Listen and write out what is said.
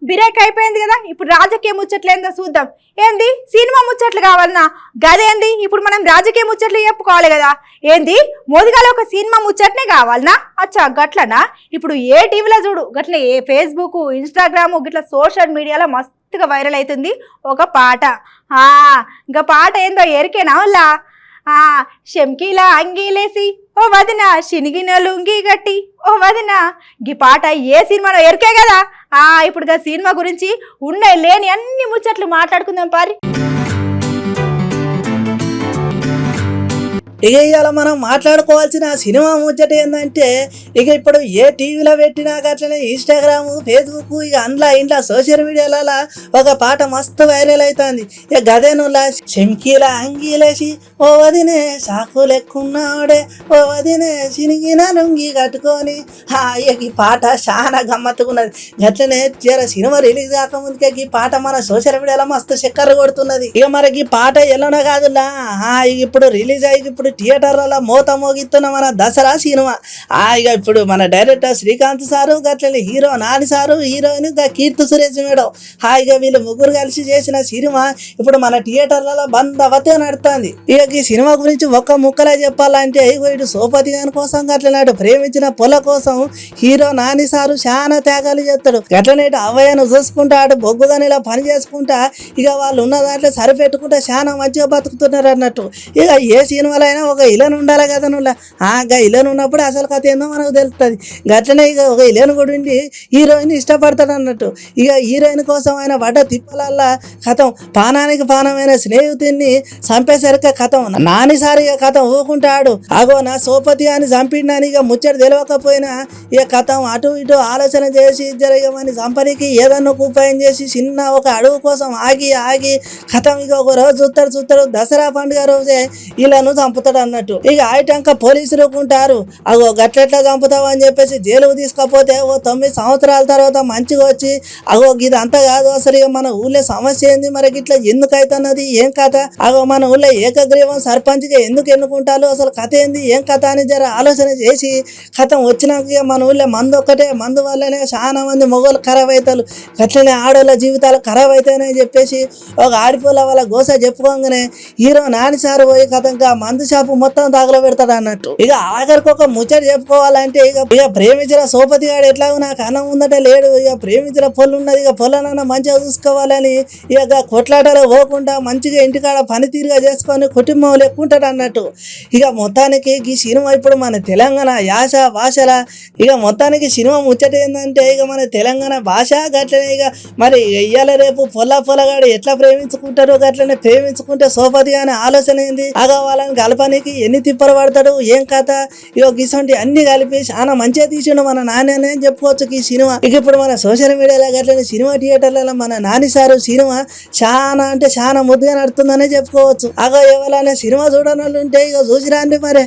బిరేక్ అయిపోయింది కదా, ఇప్పుడు రాజకీయ ముచ్చట్లేందో చూద్దాం. ఏంది సినిమా ముచ్చట్లు కావాలన్నా? గదేంది ఇప్పుడు మనం రాజకీయ ముచ్చట్లు చెప్పుకోవాలి కదా. ఏంది మోదిగాల ఒక సినిమా ముచ్చట్నే కావాలనా? అచ్చా గట్లనా? ఇప్పుడు ఏ టీవీలో చూడు గట్ల, ఏ ఫేస్బుక్, ఇన్స్టాగ్రామ్ గిట్ల సోషల్ మీడియాలో మస్తుగా వైరల్ అవుతుంది ఒక పాట. ఇంకా పాట ఏందో ఎరికేనా వాళ్ళ? షెమ్కీలా అంగీలేసి ఓ వదిన, శినిగిన లుంగి గట్టి ఓ వదిన. గీ పాట ఏ సినిమాలో ఎరికే కదా. ఇప్పుడు గా సినిమా గురించి ఉన్నాయి లేని అన్ని ముచ్చట్లు మాట్లాడుకుందాం పారి. ఇక ఇవాళ మనం మాట్లాడుకోవాల్సిన సినిమా ముచ్చట ఏంటంటే, ఇక ఇప్పుడు ఏ టీవీలో పెట్టినా అట్లనే ఇన్స్టాగ్రామ్, ఫేస్బుక్, ఇక అందులో ఇంట్లో సోషల్ మీడియాలలో ఒక పాట మస్తు వైరల్ అవుతుంది. ఇక గదేనులా షెమ్కీల అంగీలేసి ఓ వదినే, సాకు లెక్కున్నాడే ఓ వదినే, చినిగిన లుంగి కట్టుకొని. ఇక ఈ పాట చాలా గమ్మత్తుకున్నది. గట్లనే సినిమా రిలీజ్ కాకముందుకే ఈ పాట మన సోషల్ మీడియాలో మస్తు చక్కర కొడుతున్నది. ఇక మనకి ఈ పాట ఎల్లోనో కాదులా, ఇప్పుడు రిలీజ్ అయ్యి ఇప్పుడు థియేటర్లలో మోత మోగిస్తున్న మన దసరా సినిమా. ఇక ఇప్పుడు మన డైరెక్టర్ శ్రీకాంత్ సారు, గట్లని hero Nani sir, heroine Keerthy Suresh madam, హాయిగా వీళ్ళు ముగ్గురు కలిసి చేసిన సినిమా ఇప్పుడు మన థియేటర్లలో బందవతే నడుతుంది. ఇక ఈ సినిమా గురించి ఒక్క ముక్కలే చెప్పాలంటే, ఇటు సోపతి గారి కోసం గట్లనే ప్రేమించిన పొల కోసం హీరో నాని సారు చాలా త్యాగాలు చేస్తాడు. గట్లనే అవయ్యను చూసుకుంటా, అటు బొగ్గుదని ఇలా పని చేసుకుంటా, ఇక వాళ్ళు ఉన్న దాంట్లో సరిపెట్టుకుంటా చాలా మంచిగా బతుకుతున్నారు అన్నట్టు. ఇక ఏ సినిమాలో అయినా ఒక ఇలను ఉండాలి కదా. ఇలను ఉన్నప్పుడు అసలు కథ ఏందో మనకు తెలుస్తుంది. గట్లనే ఇక ఒక ఇలను కూడా ఉండి హీరోయిన్ ఇష్టపడతాడు అన్నట్టు. ఇక హీరోయిన్ కోసం ఆయన పడ్డ తిప్పలల్లా కథం పానానికి పానమైన స్నేహితుడిని చంపేసరికి కథం నానిసారిగా కథం ఊకుంటాడు. నా సోపతి అని చంపిండని ఇక ముచ్చట తెలియకపోయినా ఇక కథం అటు ఇటు ఆలోచన చేసి జరగమని చంపనికి ఏదన్నా ఉపాయం చేసి చిన్న ఒక అడుగు కోసం ఆగి కథం ఇక ఒక రోజు చూస్తాడు దసరా పండుగ రోజే వీళ్ళను చంపుతాడు అన్నట్టు. ఇక ఆయటంక పోలీసులు ఉంటారు, గట్లెట్లా చంపుతావు అని చెప్పేసి జైలుకు తీసుకపోతే ఓ 9 సంవత్సరాల తర్వాత మంచిగా వచ్చి ఇది అంత కాదు, అసలు ఇక మన ఊళ్ళో సమస్య ఏంది, మరి ఇట్లా ఎందుకు అవుతున్నది, ఏం కథ, మన ఊళ్ళో ఏకగ్రీవం సర్పంచ్గా ఎందుకు ఎన్నుకుంటారు, అసలు కథ ఏంది, ఏం కథ అని జర ఆలోచన చేసి కథం వచ్చినాక మన ఊళ్ళో మందు ఒక్కటే, మందు వల్లనే చాలా మంది మొగోళ్ళు ఖరాబ్ అవుతారు, అట్లనే ఆడవాళ్ళ జీవితాలు ఖరాబ్ అవుతాయని చెప్పేసి ఒక ఆడిపోల వాళ్ళ గోస చెప్పుకోగానే హీరో నాని సార్ పోయి కథంగా మందు షాపు మొత్తం దాగలో పెడతాడు అన్నట్టు. ఇక ఆఖరికి ఒక ముచ్చట చెప్పుకోవాలంటే, ఇక ప్రేమించిన సోపతి గాడు ఎట్లాగో నాకు అన్నం ఉందట లేడు, ఇక ప్రేమించిన పొల్లు ఉన్నది, ఇక పొల్లనన్నా మంచిగా చూసుకోవాలని ఇక కొట్లాటలో పోకుండా మంచిగా ఇంటికాడ పనితీరుగా చేసుకొని కుటుంబం లెక్కుంటాడు అన్నట్టు. ఇక మొత్తానికి ఈ సినిమా ఇప్పుడు మన తెలంగాణ యాస భాషల ఇక మొత్తానికి సినిమా ముచ్చట ఏంటంటే, ఇక మన తెలంగాణ భాష గట్లనే ఇక మరి ఇయ్యాల రేపు పొల్లగాడు ఎట్లా ప్రేమించుకుంటారో గట్లనే ప్రేమించుకుంటే సోపతి అనే ఆలోచన ఏంది, వాళ్ళని కలపనికి ఎన్ని తిప్పలు పడతాడు, ఏం కథ, ఇక గిసంటి అన్ని కలిపి చాలా మంచిగా తీసిండు మన నాని అని చెప్పుకోవచ్చు ఈ సినిమా. ఇక ఇప్పుడు మన సోషల్ మీడియాలో గట్లనే సినిమా థియేటర్లలో మన నాని సారు సినిమా చాలా అంటే చాలా ముద్దుగా నడుతుందనే చెప్పుకోవచ్చు. ఎవరైనా సినిమా చూడని వాళ్ళు ఉంటే ఇక చూసిరాండి మరి.